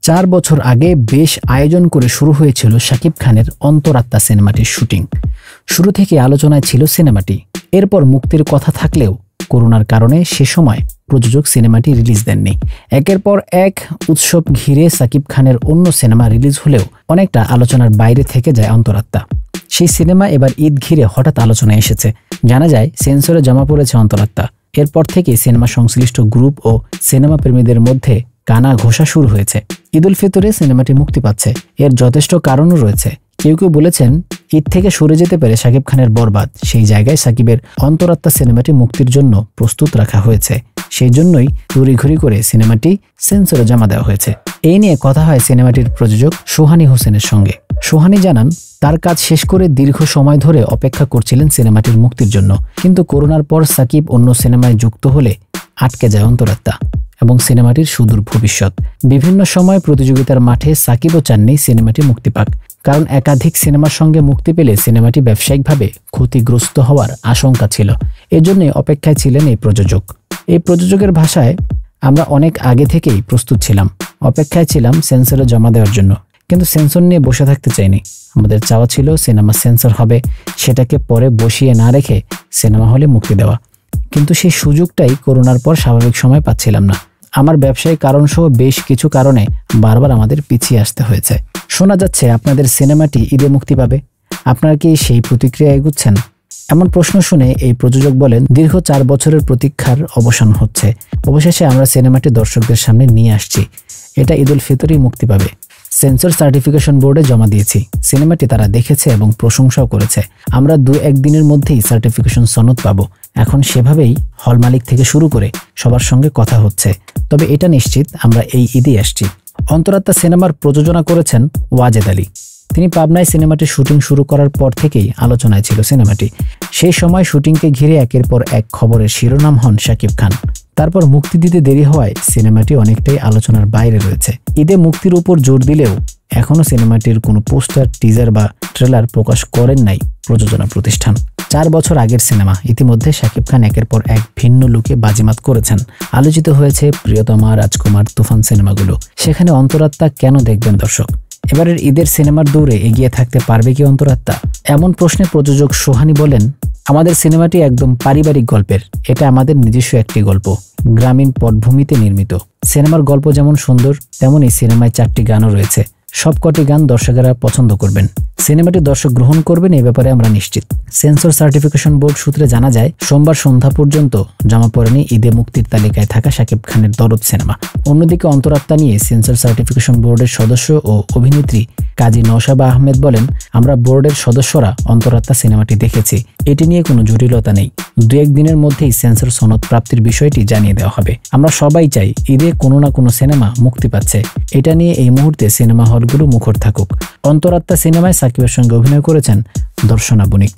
4 বছর আগে বেশ আয়োজন করে শুরু হয়েছিল শাকিব খানের অন্তরাত্মা সিনেমাটির শুটিং। শুরু থেকে আলোচনায় ছিল সিনেমাটি, এরপর মুক্তির কথা থাকলেও করোনার কারণে সে সময় প্রযোজক সিনেমাটি রিলিজ দেননি। একের পর এক উৎসব ঘিরে শাকিব খানের অন্য সিনেমা রিলিজ হলেও অনেকটা আলোচনার বাইরে থেকে যায় অন্তরাত্মা। সেই সিনেমা এবার ঈদ ঘিরে হঠাৎ আলোচনায় এসেছে। জানা যায় সেন্সরে জমা পড়েছে অন্তরাত্মা। এরপর থেকে সিনেমা সংশ্লিষ্ট গ্রুপ ও সিনেমা প্রেমীদের মধ্যে কানা ঘোষা শুরু হয়েছে। ঈদ উল ফিতরে সিনেমাটি মুক্তি পাচ্ছে, এর যথেষ্ট কারণও রয়েছে। কেউ কেউ বলেছেন ঈদ থেকে সরে যেতে পেরে শাকিব খানের বরবাদ, সেই জায়গায় শাকিবের অন্তরাত্মা সিনেমাটি মুক্তির জন্য প্রস্তুত রাখা হয়েছে। সেই জন্যই তড়িঘড়ি করে সিনেমাটি সেন্সরে জমা দেওয়া হয়েছে। এই নিয়ে কথা হয় সিনেমাটির প্রযোজক সোহানী হোসেনের সঙ্গে। সোহানী জানান, তার কাজ শেষ করে দীর্ঘ সময় ধরে অপেক্ষা করছিলেন সিনেমাটির মুক্তির জন্য, কিন্তু করোনার পর শাকিব অন্য সিনেমায় যুক্ত হলে আটকে যায় অন্তরাত্মা এবং সিনেমাটির সুদূর ভবিষ্যৎ। বিভিন্ন সময় প্রতিযোগিতার মাঠে সাকিবও চাননি সিনেমাটি মুক্তি পাক, কারণ একাধিক সিনেমার সঙ্গে মুক্তি পেলে সিনেমাটি ব্যবসায়িকভাবে ক্ষতিগ্রস্ত হওয়ার আশঙ্কা ছিল। এজন্যই অপেক্ষায় ছিলেন এই প্রযোজক। এই প্রযোজকের ভাষায়, আমরা অনেক আগে থেকেই প্রস্তুত ছিলাম, অপেক্ষায় ছিলাম সেন্সরে জমা দেওয়ার জন্য, কিন্তু সেন্সর নিয়ে বসে থাকতে চাইনি। আমাদের চাওয়া ছিল সিনেমা সেন্সর হবে, সেটাকে পরে বসিয়ে না রেখে সিনেমা হলে মুক্তি দেওয়া, কিন্তু সেই সুযোগটাই করোনার পর স্বাভাবিক সময় পাচ্ছিলাম না। আমার ব্যবসায়িক কারণ সহ বেশ কিছু কারণে বারবার আমাদের পিছিয়ে আসতে হয়েছে। শোনা যাচ্ছে আপনাদের সিনেমাটি ঈদে মুক্তি পাবে, আপনারা কি সেই প্রতিক্রিয়া এগুচ্ছেন? এমন প্রশ্ন শুনে এই প্রযোজক বলেন, দীর্ঘ 4 বছরের প্রতীক্ষার অবসান হচ্ছে। অবশেষে আমরা সিনেমাটি দর্শকদের সামনে নিয়ে আসছি। এটা ঈদ উল ফিতরেই মুক্তি পাবে। সেন্সর সার্টিফিকেশন বোর্ডে জমা দিয়েছি। সিনেমাটি তারা দেখেছে এবং প্রশংসাও করেছে। আমরা 2-1 দিনের মধ্যেই সার্টিফিকেশন সনদ পাবো। এখন সেভাবেই হল মালিক থেকে শুরু করে সবার সঙ্গে কথা হচ্ছে। তবে এটা নিশ্চিত আমরা এই ঈদে আসছি। অন্তরাত্মা সিনেমার প্রযোজনা করেছেন ওয়াজেদ আলী। তিনি পাবনায় সিনেমাটির শুটিং শুরু করার পর থেকেই আলোচনায় ছিল সিনেমাটি। সেই সময় শুটিংকে ঘিরে একের পর এক খবরের শিরোনাম হন শাকিব খান। তারপর মুক্তি দিতে দেরি হওয়ায় সিনেমাটি অনেকটাই আলোচনার বাইরে রয়েছে। ঈদে মুক্তির উপর জোর দিলেও এখনও সিনেমাটির কোনো পোস্টার, টিজার বা ট্রেলার প্রকাশ করেন নাই প্রযোজনা প্রতিষ্ঠান। 4 বছর আগের সিনেমা, ইতিমধ্যে শাকিব খান একের পর এক ভিন্ন লুকে বাজিমাত করেছেন। আলোচিত হয়েছে প্রিয়তমা, রাজকুমার, তুফান সিনেমাগুলো। সেখানে অন্তরাত্মা কেন দেখবেন দর্শক? এবারের ঈদের সিনেমার দৌড়ে এগিয়ে থাকতে পারবে কি অন্তরাত্মা? এমন প্রশ্নে প্রযোজক সোহানী বলেন, আমাদের সিনেমাটি একদম পারিবারিক গল্পের। এটা আমাদের নিজস্ব একটি গল্প, গ্রামীণ পটভূমিতে নির্মিত। সিনেমার গল্প যেমন সুন্দর, তেমনই সিনেমায় 4টি গানও রয়েছে। সবকটি গান দর্শকেরা পছন্দ করবেন। সিনেমাটি দর্শক গ্রহণ করবেন, এ ব্যাপারে আমরা নিশ্চিত। সেন্সর সার্টিফিকেশন বোর্ড সূত্রে জানা যায়, সোমবার সন্ধ্যা পর্যন্ত জমা পড়েনি ঈদে মুক্তির তালিকায় থাকা শাকিব খানের দরদ সিনেমা। অন্যদিকে অন্তরাত্মা নিয়ে সেন্সর সার্টিফিকেশন বোর্ডের সদস্য ও অভিনেত্রী কাজী নওশাবা আহমেদ বলেন, আমরা বোর্ডের সদস্যরা অন্তরাত্মা সিনেমাটি দেখেছি। এটি নিয়ে কোনো জটিলতা নেই। 2-1 দিনের মধ্যেই সেন্সর সনদ প্রাপ্তির বিষয়টি জানিয়ে দেওয়া হবে। আমরা সবাই চাই ঈদে কোনো না কোনো সিনেমা মুক্তি পাচ্ছে। এটা নিয়ে এই মুহূর্তে সিনেমা হলগুলো মুখর থাকুক। অন্তরাত্মা সিনেমায় সাকিবের সঙ্গে অভিনয় করেছেন দর্শনা বণিক।